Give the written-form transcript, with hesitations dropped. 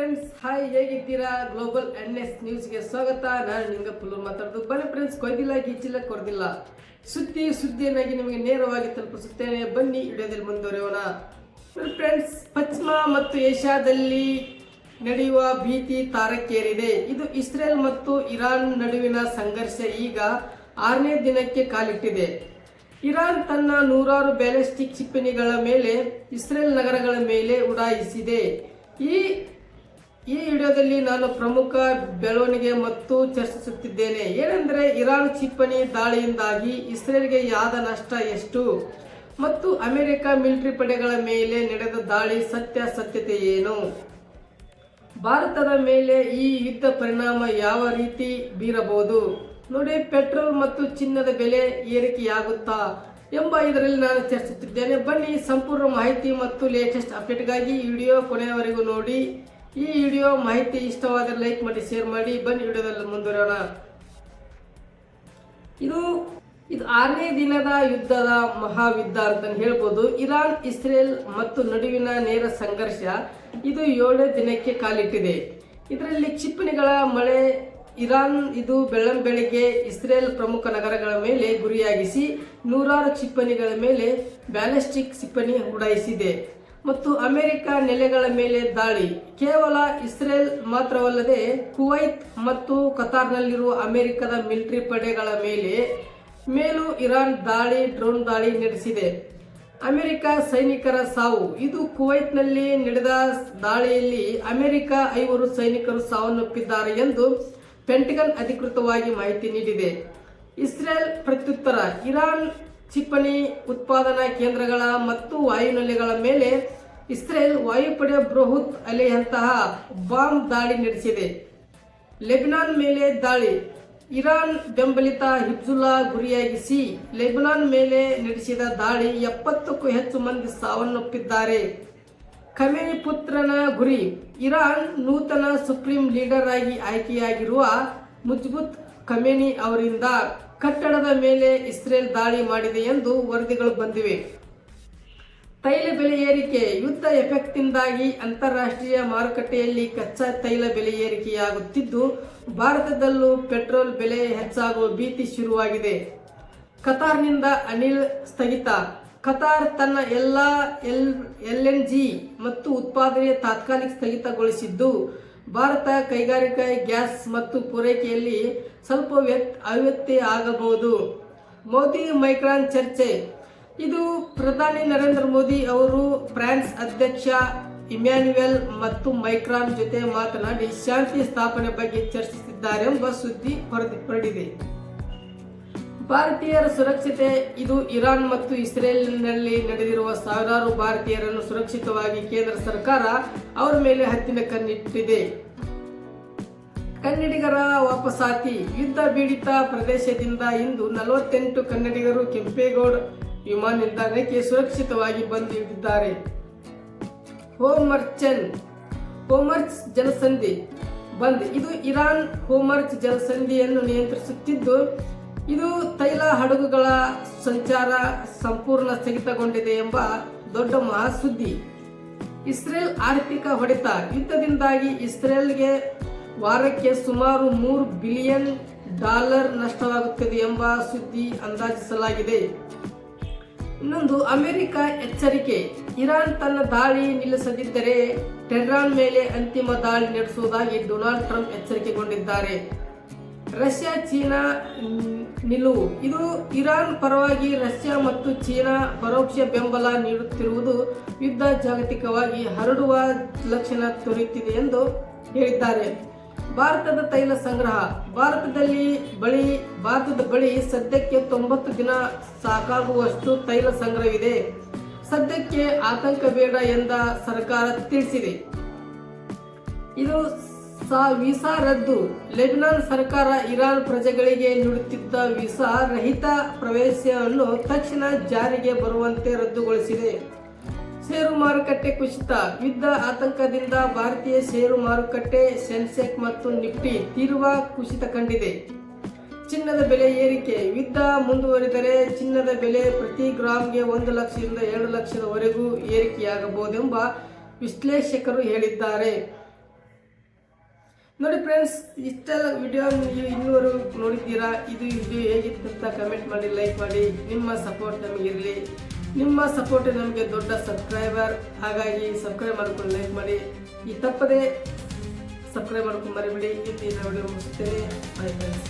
Friends, hi, ಹೇಗಿದ್ದೀರಾ? Global N S ನ್ಯೂಸ್ಗೆ ಸ್ವಾಗತ. ನಾನು ನಿಮ್ಗೆ ಪುಲ್ಲು ಮಾತಾಡೋದು. ಬನ್ನಿ ಫ್ರೆಂಡ್ಸ್, ಕೊಯ್ದಿಲ್ಲ ಗೀಚಿಲ್ಲ ಕೊರದಿಲ್ಲ ಸುದ್ದಿಯನ್ನಾಗಿ ನಿಮಗೆ ನೇರವಾಗಿ ತಲುಪಿಸುತ್ತೇನೆ. ಬನ್ನಿ ವಿಡಿಯೋದಲ್ಲಿ ಮುಂದುವರಿಯೋಣ. ಫ್ರೆಂಡ್ಸ್, ಪಶ್ಚಿಮ ಮತ್ತು ಏಷ್ಯಾದಲ್ಲಿ ನಡೆಯುವ ಭೀತಿ ತಾರಕ್ಕೇರಿದೆ. ಇದು ಇಸ್ರೇಲ್ ಮತ್ತು ಇರಾನ್ ನಡುವಿನ ಸಂಘರ್ಷ ಈಗ 6ನೇ ದಿನಕ್ಕೆ ಕಾಲಿಟ್ಟಿದೆ. ಇರಾನ್ ತನ್ನ 100 ಬ್ಯಾಲಿಸ್ಟಿಕ್ ಕ್ಷಿಪಣಿಗಳ ಮೇಲೆ ಇಸ್ರೇಲ್ ನಗರಗಳ ಮೇಲೆ ಉಡಾಯಿಸಿದೆ. ಈ ವಿಡಿಯೋದಲ್ಲಿ ನಾನು ಪ್ರಮುಖ ಬೆಳವಣಿಗೆ ಮತ್ತು ಚರ್ಚಿಸುತ್ತಿದ್ದೇನೆ. ಏನೆಂದರೆ, ಇರಾನ್ ಕ್ಷಿಪಣಿ ದಾಳಿಯಿಂದಾಗಿ ಇಸ್ರೇಲ್ಗೆ ಆದ ನಷ್ಟ ಎಷ್ಟು ಮತ್ತು ಅಮೆರಿಕ ಮಿಲಿಟರಿ ಪಡೆಗಳ ಮೇಲೆ ನಡೆದ ದಾಳಿ ಸತ್ಯತೆ ಏನು, ಭಾರತದ ಮೇಲೆ ಈ ಯುದ್ಧ ಪರಿಣಾಮ ಯಾವ ರೀತಿ ಬೀರಬಹುದು ನೋಡಿ. ಪೆಟ್ರೋಲ್ ಮತ್ತು ಚಿನ್ನದ ಬೆಲೆ ಏರಿಕೆಯಾಗುತ್ತಾ ಎಂಬ ಇದರಲ್ಲಿ ನಾನು ಚರ್ಚಿಸುತ್ತಿದ್ದೇನೆ. ಬನ್ನಿ, ಸಂಪೂರ್ಣ ಮಾಹಿತಿ ಮತ್ತು ಲೇಟೆಸ್ಟ್ ಅಪ್ಡೇಟ್ಗಾಗಿ ಈ ವಿಡಿಯೋ ಕೊನೆಯವರೆಗೂ ನೋಡಿ. ಈ ವಿಡಿಯೋ ಮಾಹಿತಿ ಇಷ್ಟವಾದರೆ ಲೈಕ್ ಮಾಡಿ, ಶೇರ್ ಮಾಡಿ. ಬನ್ನಿ ವಿಡಿಯೋದಲ್ಲಿ ಮುಂದುವರೋಣ. ಇದು 6ನೇ ದಿನದ ಯುದ್ಧದ ಮಹಾಯುದ್ಧ ಅಂತ ಹೇಳ್ಬೋದು. ಇರಾನ್ ಇಸ್ರೇಲ್ ಮತ್ತು ನಡುವಿನ ನೇರ ಸಂಘರ್ಷ ಇದು 7ನೇ ದಿನಕ್ಕೆ ಕಾಲಿಟ್ಟಿದೆ. ಇದರಲ್ಲಿ ಕ್ಷಿಪಣಿಗಳ ಮಳೆ. ಇರಾನ್ ಇದು ಬೆಳ್ಳಂಬೆಳಿಗ್ಗೆ ಇಸ್ರೇಲ್ ಪ್ರಮುಖ ನಗರಗಳ ಮೇಲೆ ಗುರಿಯಾಗಿಸಿ 100 ಕ್ಷಿಪಣಿಗಳ ಮೇಲೆ ಬ್ಯಾಲಿಸ್ಟಿಕ್ ಕ್ಷಿಪಣಿ ಉಡಾಯಿಸಿದೆ ಮತ್ತು ಅಮೆರಿಕ ನೆಲೆಗಳ ಮೇಲೆ ದಾಳಿ. ಕೇವಲ ಇಸ್ರೇಲ್ ಮಾತ್ರವಲ್ಲದೆ ಕುವೈತ್ ಮತ್ತು ಕತಾರ್ನಲ್ಲಿರುವ ಅಮೆರಿಕದ ಮಿಲಿಟರಿ ಪಡೆಗಳ ಮೇಲೂ ಇರಾನ್ ಡ್ರೋನ್ ದಾಳಿ ನಡೆಸಿದೆ. ಅಮೆರಿಕ ಸೈನಿಕರ ಸಾವು. ಇದು ಕುವೈತ್ನಲ್ಲಿ ನಡೆದ ದಾಳಿಯಲ್ಲಿ ಅಮೆರಿಕ 5 ಸೈನಿಕರು ಸಾವನ್ನಪ್ಪಿದ್ದಾರೆ ಎಂದು ಪೆಂಟಗನ್ ಅಧಿಕೃತವಾಗಿ ಮಾಹಿತಿ ನೀಡಿದೆ. ಇಸ್ರೇಲ್ ಪ್ರತ್ಯುತ್ತರ. ಇರಾನ್ ಕ್ಷಿಪಣಿ ಉತ್ಪಾದನಾ ಕೇಂದ್ರಗಳ ಮತ್ತು ವಾಯುನೆಲೆಗಳ ಮೇಲೆ ಇಸ್ರೇಲ್ ವಾಯುಪಡೆ ಬೃಹತ್ ಅಲೆಯಂತಹ ಬಾಂಬ್ ದಾಳಿ ನಡೆಸಿದೆ. ಲೆಬನಾನ್ ಮೇಲೆ ದಾಳಿ. ಇರಾನ್ ಬೆಂಬಲಿತ ಹಿಜ್ಬುಲ್ಲಾ ಗುರಿಯಾಗಿಸಿ ಲೆಬನಾನ್ ಮೇಲೆ ನಡೆಸಿದ ದಾಳಿ 70ಕ್ಕೂ ಹೆಚ್ಚು ಮಂದಿ ಸಾವನ್ನಪ್ಪಿದ್ದಾರೆ. ಖಮೇನಿ ಪುತ್ರನ ಗುರಿ. ಇರಾನ್ ನೂತನ ಸುಪ್ರೀಂ ಲೀಡರ್ ಆಗಿ ಆಯ್ಕೆಯಾಗಿರುವ ಮುಜ್ತಬಾ ಖಮೇನಿ ಅವರಿಂದ ಕಟ್ಟಡದ ಮೇಲೆ ಇಸ್ರೇಲ್ ದಾಳಿ ಮಾಡಿದೆ ಎಂದು ವರದಿಗಳು ಬಂದಿವೆ. ತೈಲ ಬೆಲೆ ಏರಿಕೆ. ಯುದ್ಧ ಎಫೆಕ್ಟ್ನಿಂದಾಗಿ ಅಂತಾರಾಷ್ಟ್ರೀಯ ಮಾರುಕಟ್ಟೆಯಲ್ಲಿ ಕಚ್ಚಾ ತೈಲ ಬೆಲೆ ಏರಿಕೆಯಾಗುತ್ತಿದ್ದು, ಭಾರತದಲ್ಲೂ ಪೆಟ್ರೋಲ್ ಬೆಲೆ ಹೆಚ್ಚಾಗುವ ಭೀತಿ ಶುರುವಾಗಿದೆ. ಕತಾರ್ನಿಂದ ಅನಿಲ ಸ್ಥಗಿತ. ಕತಾರ್ ತನ್ನ ಎಲ್ಲ LNG ಮತ್ತು ಉತ್ಪಾದನೆ ತಾತ್ಕಾಲಿಕ ಸ್ಥಗಿತಗೊಳಿಸಿದ್ದು, ಭಾರತ ಕೈಗಾರಿಕಾ ಗ್ಯಾಸ್ ಮತ್ತು ಪೂರೈಕೆಯಲ್ಲಿ ಸ್ವಲ್ಪ ಅವ್ಯತ್ಯಯ ಆಗಬಹುದು. ಮೋದಿ ಮೈಕ್ರಾನ್ ಚರ್ಚೆ. ಇದು ಪ್ರಧಾನಿ ನರೇಂದ್ರ ಮೋದಿ ಅವರು ಫ್ರಾನ್ಸ್ ಅಧ್ಯಕ್ಷ ಇಮ್ಯಾನ್ಯುಯಲ್ ಮತ್ತು ಮೈಕ್ರಾನ್ ಜೊತೆ ಮಾತನಾಡಿ ಶಾಂತಿ ಸ್ಥಾಪನೆ ಬಗ್ಗೆ ಚರ್ಚಿಸಿದ್ದಾರೆಂಬ ಸುದ್ದಿ ಹೊರಡಿದೆ. ಭಾರತೀಯರ ಸುರಕ್ಷತೆ. ಇದು ಇರಾನ್ ಮತ್ತು ಇಸ್ರೇಲ್ನಲ್ಲಿ ನಡೆದಿರುವ ಸಾವಿರಾರು ಭಾರತೀಯರನ್ನು ಸುರಕ್ಷಿತವಾಗಿ ಕೇಂದ್ರ ಸರ್ಕಾರ ಅವರ ಮೇಲೆ ಹದ್ದಿನ ಕಣ್ಣಿಟ್ಟಿದೆ. ಕನ್ನಡಿಗರ ವಾಪಸಾತಿ. ಯುದ್ಧ ಪೀಡಿತ ಪ್ರದೇಶದಿಂದ ಇಂದು 48 ಕನ್ನಡಿಗರು ಕೆಂಪೇಗೌಡ ವಿಮಾನ ನಿಲ್ದಾಣಕ್ಕೆ ಸುರಕ್ಷಿತವಾಗಿ ಬಂದಿದ್ದಾರೆ. ಹೋರ್ಮುಜ್ ಜಲಸಂಧಿ ಬಂದ್. ಇದು ಇರಾನ್ ಹೋರ್ಮುಜ್ ಜಲಸಂಧಿಯನ್ನು ನಿಯಂತ್ರಿಸುತ್ತಿದ್ದು, ಇದು ತೈಲ ಹಡಗುಗಳ ಸಂಚಾರ ಸಂಪೂರ್ಣ ಸ್ಥಗಿತಗೊಂಡಿದೆ ಎಂಬ ದೊಡ್ಡ ಮಹಾಸುದ್ದಿ. ಇಸ್ರೇಲ್ ಆರ್ಥಿಕ ಹೊಡೆತ. ಯುದ್ಧದಿಂದಾಗಿ ಇಸ್ರೇಲ್ಗೆ ವಾರಕ್ಕೆ ಸುಮಾರು $3 ಬಿಲಿಯನ್ ನಷ್ಟವಾಗುತ್ತದೆ ಎಂಬ ಸುದ್ದಿ ಅಂದಾಜಿಸಲಾಗಿದೆ. ಇನ್ನೊಂದು, ಅಮೆರಿಕ ಎಚ್ಚರಿಕೆ. ಇರಾನ್ ತನ್ನ ದಾಳಿ ನಿಲ್ಲಿಸದಿದ್ದರೆ ಟೆಹರಾನ್ ಮೇಲೆ ಅಂತಿಮ ದಾಳಿ ನಡೆಸುವುದಾಗಿ ಡೊನಾಲ್ಡ್ ಟ್ರಂಪ್ ಎಚ್ಚರಿಕೆಗೊಂಡಿದ್ದಾರೆ. ರಷ್ಯಾ ಚೀನಾ ನಿಲುವು. ಇದು ಇರಾನ್ ಪರವಾಗಿ ರಷ್ಯಾ ಮತ್ತು ಚೀನಾ ಪರೋಕ್ಷ ಬೆಂಬಲ ನೀಡುತ್ತಿರುವುದು ಯುದ್ಧ ಜಾಗತಿಕವಾಗಿ ಹರಡುವ ಲಕ್ಷಣ ತೋರುತ್ತಿದೆ ಎಂದು ಹೇಳಿದ್ದಾರೆ. ಭಾರತದ ತೈಲ ಸಂಗ್ರಹ. ಭಾರತದ ಬಳಿ ಸದ್ಯಕ್ಕೆ 90 ದಿನ ಸಾಕಾಗುವಷ್ಟು ತೈಲ ಸಂಗ್ರಹವಿದೆ. ಸದ್ಯಕ್ಕೆ ಆತಂಕ ಬೇಡ ಎಂದ ಸರ್ಕಾರ ತಿಳಿಸಿದೆ. ಇದು ವೀಸಾ ರದ್ದು. ಲೆಬನಾನ್ ಸರ್ಕಾರ ಇರಾನ್ ಪ್ರಜೆಗಳಿಗೆ ನೀಡುತ್ತಿದ್ದ ವೀಸಾ ರಹಿತ ಪ್ರವೇಶವನ್ನು ತಕ್ಷಣ ಜಾರಿಗೆ ಬರುವಂತೆ ರದ್ದುಗೊಳಿಸಿದೆ. ಷೇರು ಮಾರುಕಟ್ಟೆ ಕುಸಿತ. ಯುದ್ಧ ಆತಂಕದಿಂದ ಭಾರತೀಯ ಷೇರು ಮಾರುಕಟ್ಟೆ ಸೆನ್ಸೆಕ್ಸ್ ಮತ್ತು ನಿಫ್ಟಿ ತೀವ್ರ ಕುಸಿತ ಕಂಡಿದೆ. ಚಿನ್ನದ ಬೆಲೆ ಏರಿಕೆ. ಯುದ್ಧ ಮುಂದುವರಿದರೆ ಚಿನ್ನದ ಬೆಲೆ ಪ್ರತಿ ಗ್ರಾಂಗೆ 1 ಲಕ್ಷದಿಂದ 2 ಲಕ್ಷದವರೆಗೂ ಏರಿಕೆಯಾಗಬಹುದೆಂಬ ವಿಶ್ಲೇಷಕರು ಹೇಳಿದ್ದಾರೆ. ನೋಡಿ ಫ್ರೆಂಡ್ಸ್, ಇಷ್ಟೆಲ್ಲ ವಿಡಿಯೋ ನೀವು ಇನ್ನೂವರೆಗೂ ನೋಡಿದ್ದೀರಾ. ಇದು ವಿಡಿಯೋ ಹೇಗಿತ್ತು ಅಂತ ಕಮೆಂಟ್ ಮಾಡಿ, ಲೈಕ್ ಮಾಡಿ. ನಿಮ್ಮ ಸಪೋರ್ಟ್ ನಮಗಿರಲಿ. ನಿಮ್ಮ ಸಪೋರ್ಟ್ ನಮಗೆ ದೊಡ್ಡ ಸಬ್ಸ್ಕ್ರೈಬರ್. ಹಾಗಾಗಿ ಸಬ್ಸ್ಕ್ರೈಬ್ ಮಾಡ್ಕೊಂಡು ಲೈಕ್ ಮಾಡಿ. ಈ ತಪ್ಪದೆ ಸಬ್ಸ್ಕ್ರೈಬ್ ಮಾಡ್ಕೊಂಡು ಮರಿಬೇಡಿ. ಇಂದಿನ ವಿಡಿಯೋ ಮುಗಿಸುತ್ತೇನೆ. Bye friends.